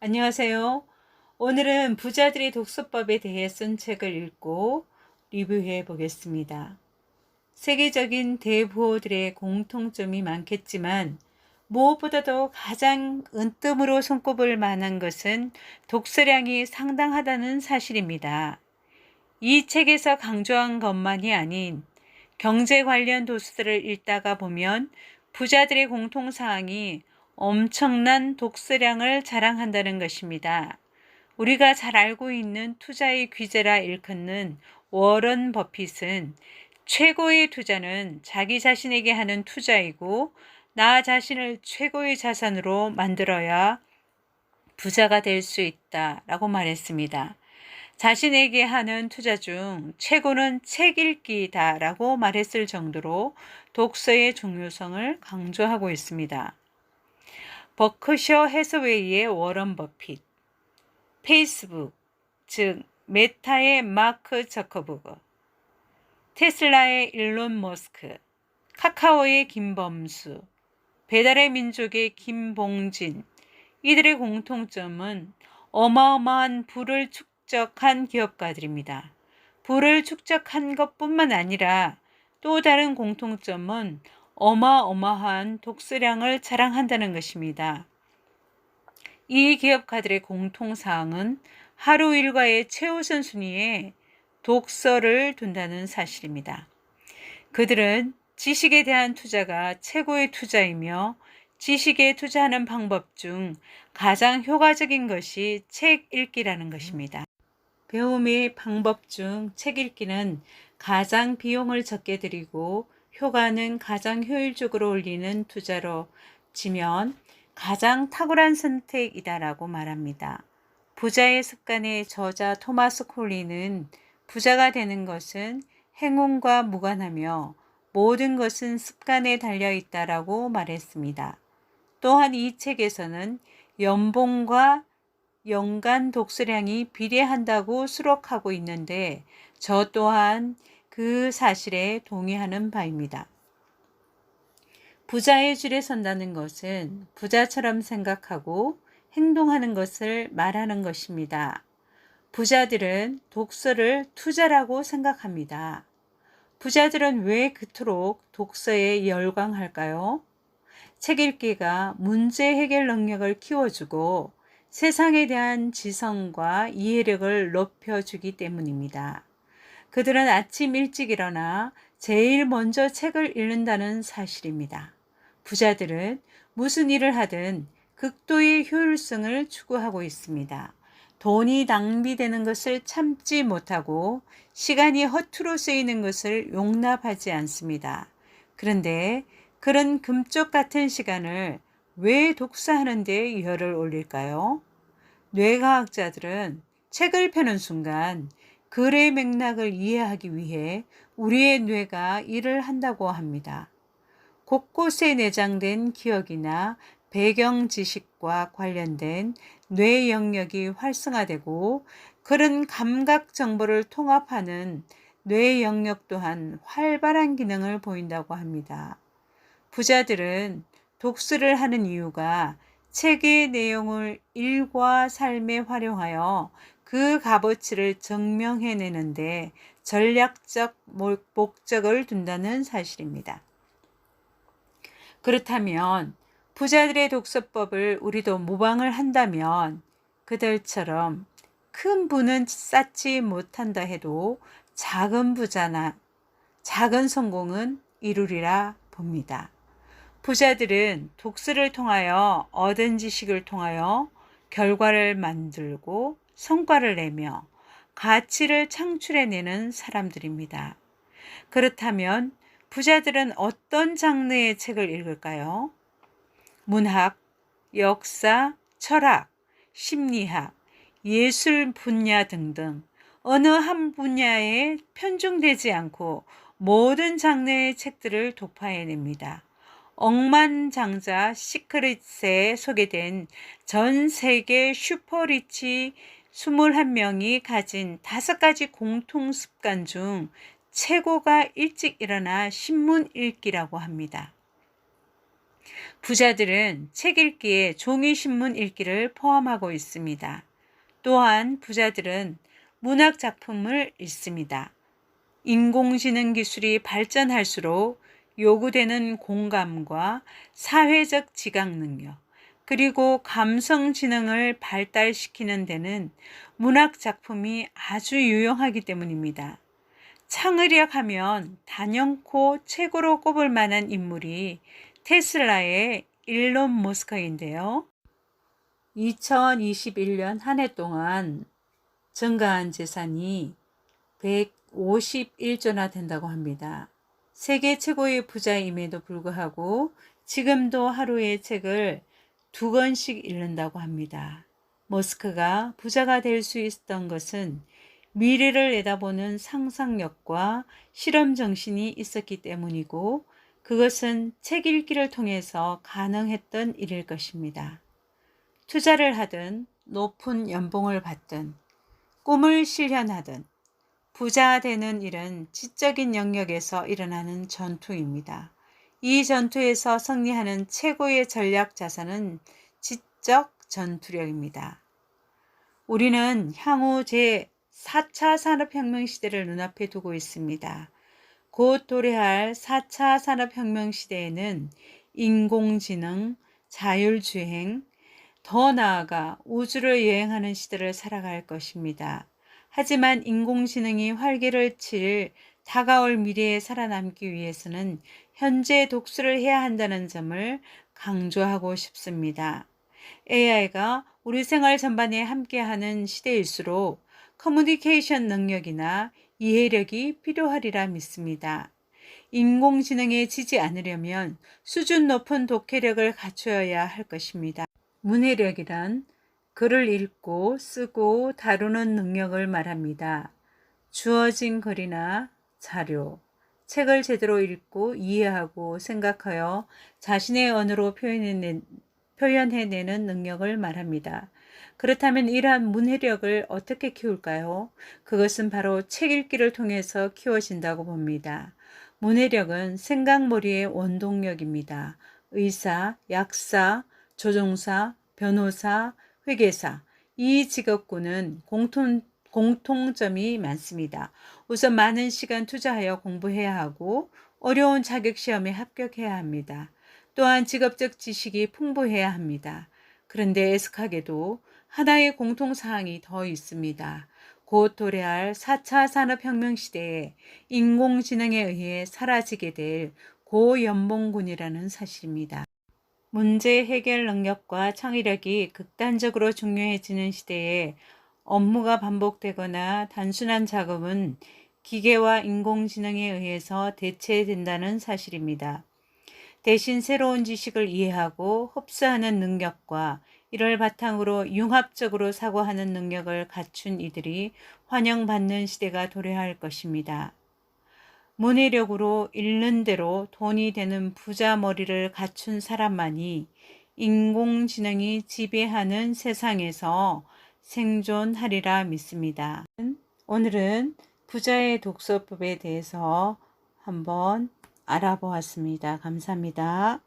안녕하세요. 오늘은 부자들의 독서법에 대해 쓴 책을 읽고 리뷰해 보겠습니다. 세계적인 대부호들의 공통점이 많겠지만 무엇보다도 가장 은뜸으로 손꼽을 만한 것은 독서량이 상당하다는 사실입니다. 이 책에서 강조한 것만이 아닌 경제 관련 도서들을 읽다가 보면 부자들의 공통사항이 엄청난 독서량을 자랑한다는 것입니다. 우리가 잘 알고 있는 투자의 귀재라 일컫는 워런 버핏은 최고의 투자는 자기 자신에게 하는 투자이고 나 자신을 최고의 자산으로 만들어야 부자가 될 수 있다라고 말했습니다. 자신에게 하는 투자 중 최고는 책 읽기다라고 말했을 정도로 독서의 중요성을 강조하고 있습니다. 버크셔 해서웨이의 워런 버핏, 페이스북, 즉 메타의 마크 저커버그, 테슬라의 일론 머스크, 카카오의 김범수, 배달의 민족의 김봉진, 이들의 공통점은 어마어마한 부를 축적한 기업가들입니다. 부를 축적한 것뿐만 아니라 또 다른 공통점은 어마어마한 독서량을 자랑한다는 것입니다. 이 기업가들의 공통사항은 하루 일과의 최우선 순위에 독서를 둔다는 사실입니다. 그들은 지식에 대한 투자가 최고의 투자이며 지식에 투자하는 방법 중 가장 효과적인 것이 책 읽기라는 것입니다. 배움의 방법 중 책 읽기는 가장 비용을 적게 들이고 효과는 가장 효율적으로 올리는 투자로 치면 가장 탁월한 선택이다라고 말합니다. 부자의 습관의 저자 토마스 콜리는 부자가 되는 것은 행운과 무관하며 모든 것은 습관에 달려 있다라고 말했습니다. 또한 이 책에서는 연봉과 연간 독서량이 비례한다고 수록하고 있는데 저 또한 그 사실에 동의하는 바입니다. 부자의 줄에 선다는 것은 부자처럼 생각하고 행동하는 것을 말하는 것입니다. 부자들은 독서를 투자라고 생각합니다. 부자들은 왜 그토록 독서에 열광할까요? 책 읽기가 문제 해결 능력을 키워주고 세상에 대한 지성과 이해력을 높여주기 때문입니다. 그들은 아침 일찍 일어나 제일 먼저 책을 읽는다는 사실입니다. 부자들은 무슨 일을 하든 극도의 효율성을 추구하고 있습니다. 돈이 낭비되는 것을 참지 못하고 시간이 허투루 쓰이는 것을 용납하지 않습니다. 그런데 그런 금쪽 같은 시간을 왜 독서하는 데 열을 올릴까요? 뇌과학자들은 책을 펴는 순간 글의 맥락을 이해하기 위해 우리의 뇌가 일을 한다고 합니다. 곳곳에 내장된 기억이나 배경 지식과 관련된 뇌 영역이 활성화되고 그런 감각 정보를 통합하는 뇌 영역 또한 활발한 기능을 보인다고 합니다. 부자들은 독서를 하는 이유가 책의 내용을 일과 삶에 활용하여 그 값어치를 증명해내는데 전략적 목적을 둔다는 사실입니다. 그렇다면 부자들의 독서법을 우리도 모방을 한다면 그들처럼 큰 부는 쌓지 못한다 해도 작은 부자나 작은 성공은 이루리라 봅니다. 부자들은 독서를 통하여 얻은 지식을 통하여 결과를 만들고 성과를 내며 가치를 창출해내는 사람들입니다. 그렇다면 부자들은 어떤 장르의 책을 읽을까요? 문학, 역사, 철학, 심리학, 예술 분야 등등 어느 한 분야에 편중되지 않고 모든 장르의 책들을 독파해냅니다. 억만장자 시크릿에 소개된 전 세계 슈퍼리치 21명이 가진 5가지 공통 습관 중 최고가 일찍 일어나 신문 읽기라고 합니다. 부자들은 책 읽기에 종이신문 읽기를 포함하고 있습니다. 또한 부자들은 문학 작품을 읽습니다. 인공지능 기술이 발전할수록 요구되는 공감과 사회적 지각 능력, 그리고 감성 지능을 발달시키는 데는 문학 작품이 아주 유용하기 때문입니다. 창의력 하면 단연코 최고로 꼽을 만한 인물이 테슬라의 일론 머스크인데요. 2021년 한 해 동안 증가한 재산이 151조나 된다고 합니다. 세계 최고의 부자임에도 불구하고 지금도 하루에 책을 2권씩 읽는다고 합니다. 머스크가 부자가 될 수 있었던 것은 미래를 내다보는 상상력과 실험 정신이 있었기 때문이고, 그것은 책 읽기를 통해서 가능했던 일일 것입니다. 투자를 하든 높은 연봉을 받든 꿈을 실현하든 부자 되는 일은 지적인 영역에서 일어나는 전투입니다. 이 전투에서 승리하는 최고의 전략 자산은 지적 전투력입니다. 우리는 향후 제4차 산업혁명 시대를 눈앞에 두고 있습니다. 곧 도래할 4차 산업혁명 시대에는 인공지능, 자율주행, 더 나아가 우주를 여행하는 시대를 살아갈 것입니다. 하지만 인공지능이 활개를 칠 다가올 미래에 살아남기 위해서는 현재 독서를 해야 한다는 점을 강조하고 싶습니다. AI가 우리 생활 전반에 함께하는 시대일수록 커뮤니케이션 능력이나 이해력이 필요하리라 믿습니다. 인공지능에 지지 않으려면 수준 높은 독해력을 갖추어야 할 것입니다. 문해력이란 글을 읽고 쓰고 다루는 능력을 말합니다. 주어진 글이나 자료, 책을 제대로 읽고 이해하고 생각하여 자신의 언어로 표현해내는 능력을 말합니다. 그렇다면 이러한 문해력을 어떻게 키울까요? 그것은 바로 책 읽기를 통해서 키워진다고 봅니다. 문해력은 생각머리의 원동력입니다. 의사, 약사, 조종사, 변호사, 회계사, 이 직업군은 공통점이 많습니다. 우선 많은 시간 투자하여 공부해야 하고 어려운 자격시험에 합격해야 합니다. 또한 직업적 지식이 풍부해야 합니다. 그런데 애석하게도 하나의 공통사항이 더 있습니다. 곧 도래할 4차 산업혁명 시대에 인공지능에 의해 사라지게 될 고연봉군이라는 사실입니다. 문제 해결 능력과 창의력이 극단적으로 중요해지는 시대에 업무가 반복되거나 단순한 작업은 기계와 인공지능에 의해서 대체된다는 사실입니다. 대신 새로운 지식을 이해하고 흡수하는 능력과 이를 바탕으로 융합적으로 사고하는 능력을 갖춘 이들이 환영받는 시대가 도래할 것입니다. 문해력으로 읽는 대로 돈이 되는 부자 머리를 갖춘 사람만이 인공지능이 지배하는 세상에서 생존하리라 믿습니다. 오늘은 부자의 독서법에 대해서 한번 알아보았습니다. 감사합니다.